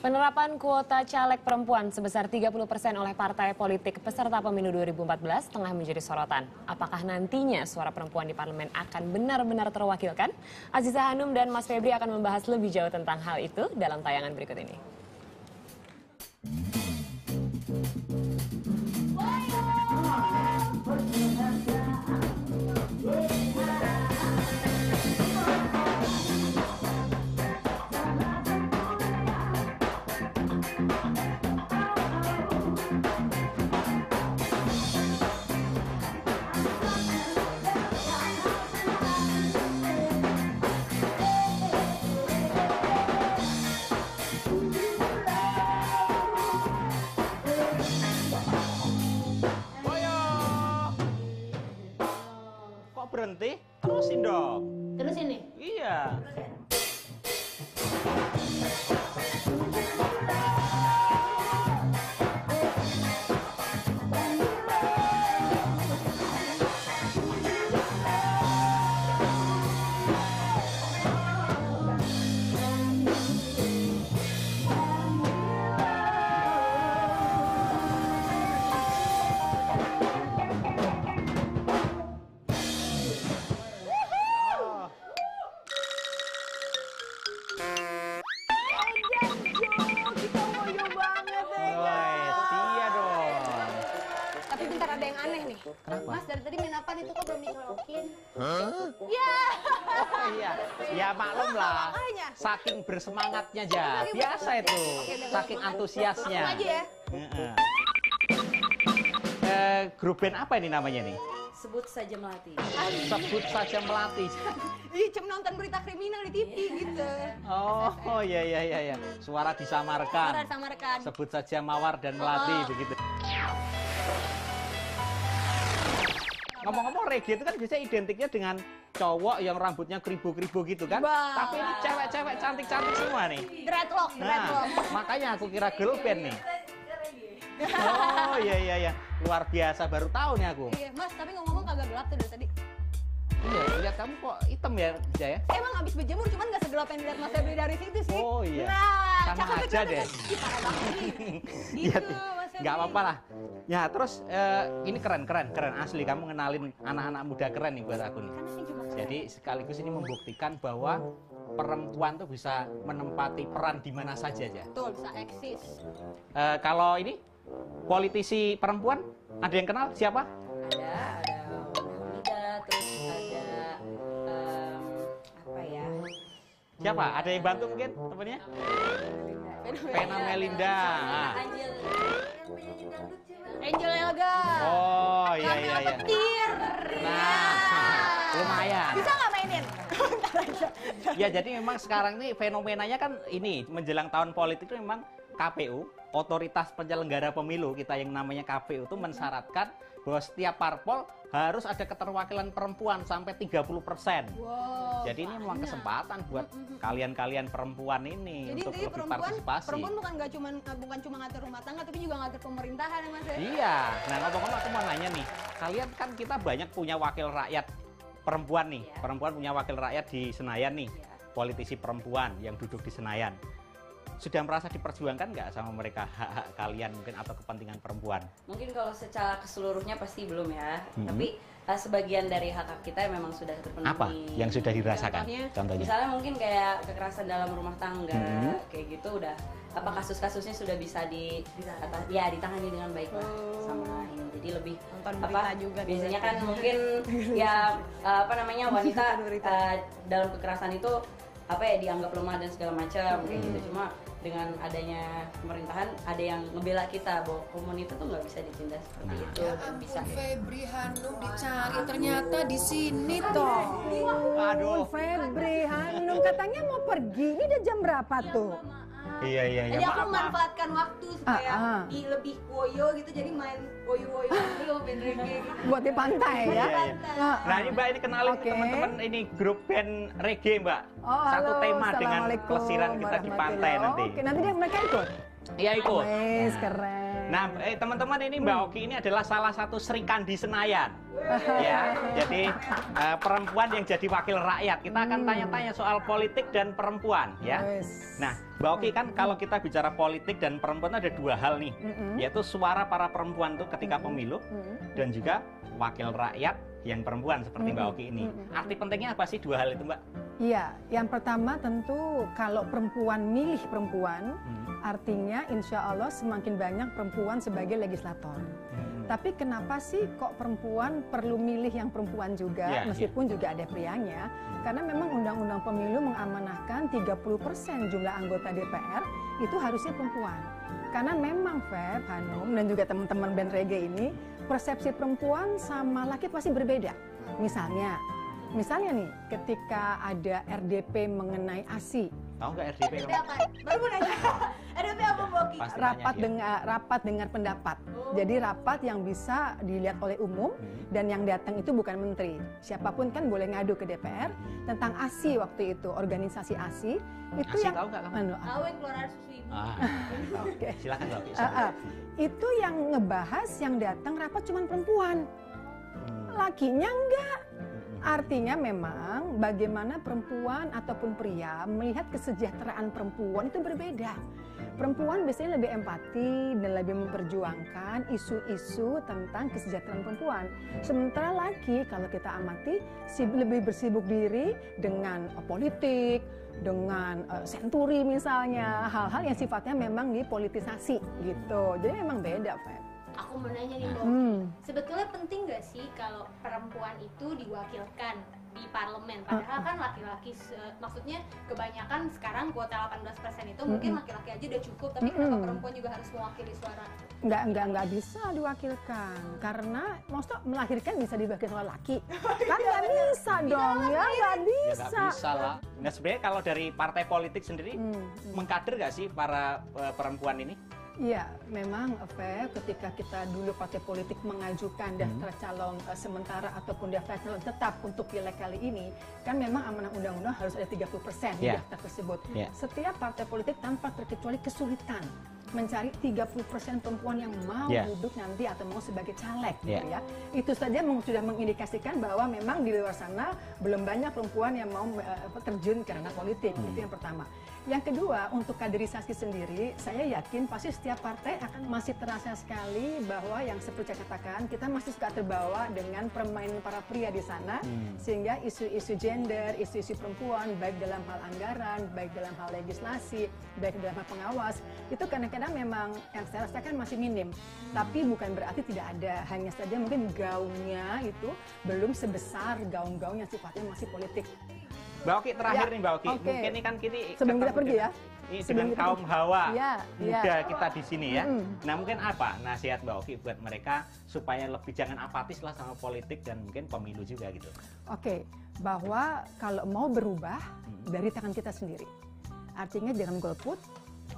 Penerapan kuota caleg perempuan sebesar 30% oleh partai politik peserta pemilu 2014 tengah menjadi sorotan. Apakah nantinya suara perempuan di parlemen akan benar-benar terwakilkan? Aziza Hanum dan Mas Febri akan membahas lebih jauh tentang hal itu dalam tayangan berikut ini. Kok berhenti? Terusin dong. Terusin nih? Iya. Tapi bentar, ada yang aneh nih. Kenapa? Mas, dari tadi main apa itu kok belum dicolokin? Hah? Ya. Oh iya, ya maklum lah. Makanya. Saking bersemangatnya aja, biasa itu. Saking antusiasnya. Langsung aja ya. Grup band apa ini namanya nih? Sebut saja Melati. Sebut saja Melati. Ih, cuma nonton berita kriminal di TV gitu. Oh iya. Suara disamarkan. Suara disamarkan. Sebut saja Mawar dan Melati begitu. Ngomong-ngomong reggae itu kan biasanya identiknya dengan cowok yang rambutnya keribu-keribu gitu kan. Bah. Tapi ini cewek-cewek cantik-cantik semua nih. Dreadlock. Nah, makanya aku kira girl band nih. Oh iya. Luar biasa, baru tahu nih aku. Iya, Mas, tapi ngomong-ngomong kagak gelap tuh dari tadi. Iya, lihat kamu kok hitam ya, Jaya? Emang abis berjemur, cuman gak segelap yang dilihat Mas Febri dari situ sih. Oh iya. Nah, sama cakep aja banget deh. kan? Ih, parah banget nih. Iya, Gitu, Mas Febri. nggak apa-apa lah. Ya, terus ini keren asli. Kamu ngenalin anak-anak muda keren nih buat aku nih. Kan ini juga keren. Jadi sekaligus ini membuktikan bahwa perempuan tuh bisa menempati peran di mana saja aja. Betul, bisa eksis. Kalau ini politisi perempuan ada yang kenal siapa? Ada Hamida, terus ada apa ya? Siapa? Ada yang bantu mungkin temennya? Vena Melinda. Angel Elga. Oh iya. Kamera petir. Nah, lumayan. Bisa nggak mainin? Ya jadi memang sekarang ini fenomenanya kan ini menjelang tahun politik itu memang KPU, otoritas penyelenggara pemilu kita yang namanya KPU itu mensyaratkan bahwa setiap parpol harus ada keterwakilan perempuan sampai 30%. Wow. Jadi ini memang kesempatan buat kalian-kalian perempuan ini Jadi untuk intinya lebih partisipasi. perempuan bukan cuma ngatur rumah tangga, tapi juga ngatur pemerintahan ya Mas ya? Iya. Nah ngomong-ngomong aku mau nanya nih, kalian kan kita banyak punya wakil rakyat perempuan nih, Iya. perempuan punya wakil rakyat di Senayan nih, Iya. politisi perempuan yang duduk di Senayan. Sudah merasa diperjuangkan nggak sama mereka hak-hak kalian mungkin atau kepentingan perempuan? Mungkin kalau secara keseluruhnya pasti belum ya. Tapi sebagian dari hak kita memang sudah terpenuhi. Apa yang sudah dirasakan? Contohnya? Contohnya? Misalnya mungkin kayak kekerasan dalam rumah tangga, kayak gitu udah apa kasus-kasusnya sudah bisa ditangani dengan baik lah sama ini. Jadi lebih Nonton berita juga di biasanya web. kan mungkin ya wanita dalam kekerasan itu dianggap lemah dan segala macam kayak gitu. Cuma dengan adanya pemerintahan ada yang ngebela kita bahwa komunitas tuh nggak bisa ditindas seperti itu dan bisa. Febri Hanum dicari ternyata di sini toh. Aduh. Febri Hanum katanya mau pergi. Ini udah jam berapa tuh? Iya. Jadi aku maaf. memanfaatkan waktu supaya lebih woyo gitu, jadi main woyo-woyo dulu, main reggae gitu. Buat di pantai ya? Iya. Nah ini Mbak ini kenalin Oke. teman-teman ini grup band reggae Mbak. Oh, Satu halo, tema dengan Assalamualaikum pelesiran kita di pantai warahmatullahi. nanti. Oke, nanti mereka ikut? Iya ikut. Wes, keren. Nah, teman-teman ini Mbak Oki ini adalah salah satu Sri Kandi Senayan. Ya, jadi perempuan yang jadi wakil rakyat. Kita akan tanya-tanya soal politik dan perempuan, ya. Wes. Nah, Mbak Oki kan kalau kita bicara politik dan perempuan ada dua hal nih, yaitu suara para perempuan tuh ketika pemilu dan juga wakil rakyat yang perempuan seperti Mbak Oki ini. Arti pentingnya apa sih dua hal itu, Mbak? Iya, yang pertama tentu kalau perempuan milih perempuan, artinya insya Allah semakin banyak perempuan sebagai legislator. Tapi kenapa sih kok perempuan perlu milih yang perempuan juga, meskipun juga ada prianya? Karena memang Undang-Undang Pemilu mengamanahkan 30% jumlah anggota DPR itu harusnya perempuan. Karena memang Feb, Hanum, dan juga teman-teman band reggae ini, persepsi perempuan sama laki pasti berbeda. Misalnya nih, ketika ada RDP mengenai ASI, tahu nggak RDP? RDP apa? Baru mau nanya. RDP apa, Boki? rapat dengar pendapat. Jadi rapat yang bisa dilihat oleh umum dan yang datang itu bukan menteri. Siapapun kan boleh ngadu ke DPR tentang ASI waktu itu, organisasi ASI. Itu ASI yang tahu nggak kamu? Tahu yang keluar air susu ibu. Oke. Silakan Mbak Oki. Itu yang ngebahas yang datang rapat cuman perempuan. Lakinya enggak. Artinya memang bagaimana perempuan ataupun pria melihat kesejahteraan perempuan itu berbeda. Perempuan biasanya lebih empati dan lebih memperjuangkan isu-isu tentang kesejahteraan perempuan. Sementara laki kalau kita amati lebih bersibuk diri dengan politik, dengan senturi misalnya, hal-hal yang sifatnya memang dipolitisasi gitu. Jadi memang beda, Feb. Aku mau nanya nih, Mbak. Sebetulnya penting nggak sih kalau perempuan itu diwakilkan di parlemen? Padahal kan laki-laki, maksudnya kebanyakan sekarang kuota 18% itu mungkin laki-laki aja udah cukup, tapi kenapa perempuan juga harus mewakili suara? Nggak bisa diwakilkan. Karena maksudnya melahirkan bisa diwakilkan oleh laki. Kan nggak bisa dong, ya nggak bisa. Ya nggak bisa lah. Nah sebenarnya kalau dari partai politik sendiri, mengkader nggak sih para perempuan ini? Iya, memang Feb, ketika kita dulu partai politik mengajukan daftar calon sementara ataupun daftar calon tetap untuk pileg kali ini, kan memang amanah undang-undang harus ada 30% di daftar tersebut. Setiap partai politik tanpa terkecuali kesulitan mencari 30% perempuan yang mau duduk nanti atau mau sebagai caleg gitu ya. Itu saja sudah mengindikasikan bahwa memang di luar sana belum banyak perempuan yang mau terjun ke ranah politik. Itu yang pertama. Yang kedua, untuk kaderisasi sendiri, saya yakin pasti setiap partai akan masih terasa sekali bahwa yang seperti saya katakan, kita masih suka terbawa dengan permainan para pria di sana, sehingga isu-isu gender, isu-isu perempuan, baik dalam hal anggaran, baik dalam hal legislasi, baik dalam hal pengawas, itu kadang-kadang memang yang saya rasakan masih minim. Tapi bukan berarti tidak ada, hanya saja mungkin gaungnya itu belum sebesar gaung-gaung yang sifatnya masih politik. Mbak Oki terakhir nih Mbak Oki, mungkin ini kan sebelum kita pergi ya, dengan kaum hawa muda ya. kita di sini ya. Nah mungkin apa nasihat Mbak Oki buat mereka supaya lebih jangan apatis lah sama politik dan mungkin pemilu juga gitu. Oke, bahwa kalau mau berubah dari tangan kita sendiri. Artinya jangan golput,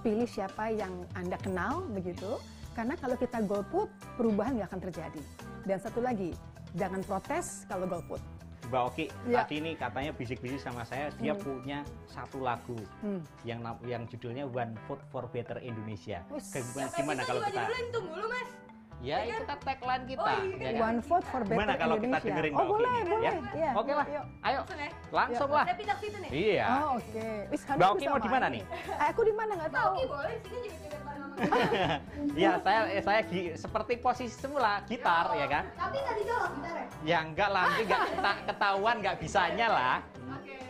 pilih siapa yang Anda kenal begitu. Karena kalau kita golput, perubahan nggak akan terjadi. Dan satu lagi, jangan protes kalau golput. Mbak Oki tadi ini katanya bisik-bisik sama saya, dia punya satu lagu yang judulnya One Vote for Better Indonesia. Gimana kalau kita? Tunggu dulu Mas. Ya itu kan tagline kita. Ya kan? One Vote for Better Gimana kalau Indonesia. kita dengerin Oh Mbak Oki boleh, ini, boleh. Ya? Oke lah, ayo langsung lah. Saya pindah ke situ nih. Iya. Oh oke. Mbak Oki mau di mana nih? Aku di mana nggak tahu. Oke boleh, sini juga bareng sama Ya saya seperti posisi semula gitar ya kan. Tapi nggak dijolok gitarnya. Ya enggak lah, nanti nggak ketahuan nggak bisanya lah. Oke.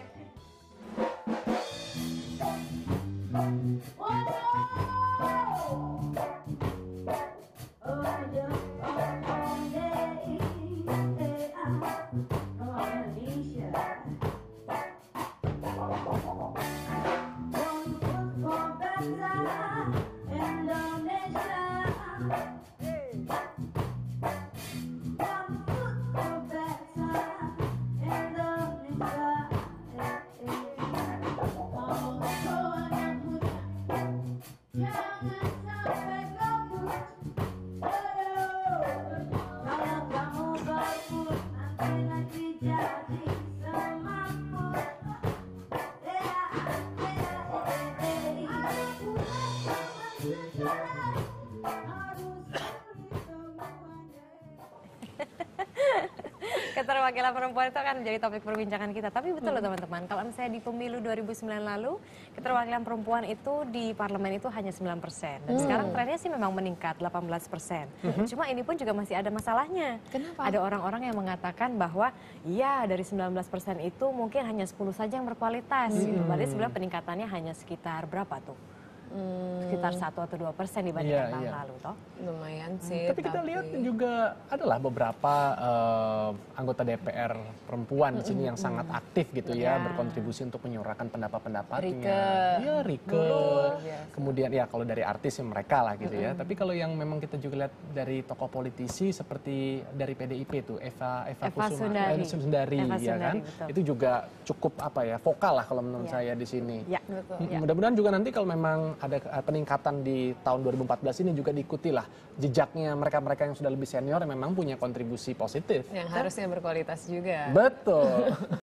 Keterwakilan perempuan itu akan menjadi topik perbincangan kita. Tapi betul loh teman-teman, kalau misalnya di pemilu 2009 lalu, keterwakilan perempuan itu di parlemen itu hanya 9%. Dan sekarang trennya sih memang meningkat 18%. Cuma ini pun juga masih ada masalahnya. Kenapa? Ada orang-orang yang mengatakan bahwa ya dari 19% itu mungkin hanya 10 saja yang berkualitas. Gitu. Berarti sebenarnya peningkatannya hanya sekitar berapa tuh? Sekitar 1 atau 2% dibandingkan tahun lalu toh. Lumayan sih. Tapi kita lihat juga adalah beberapa anggota DPR perempuan di sini yang sangat aktif gitu ya, berkontribusi untuk menyuarakan pendapat-pendapatnya. Rike. Kemudian ya kalau dari artis ya mereka lah gitu ya. Tapi kalau yang memang kita juga lihat dari tokoh politisi seperti dari PDIP tuh Eva Sundari ya kan. Betul. Itu juga cukup apa ya, vokal lah kalau menurut saya di sini. Ya, betul. Mudah-mudahan juga nanti kalau memang ada peningkatan di tahun 2014 ini juga diikuti lah jejaknya mereka-mereka yang sudah lebih senior yang memang punya kontribusi positif. Yang harusnya berkualitas juga. Betul.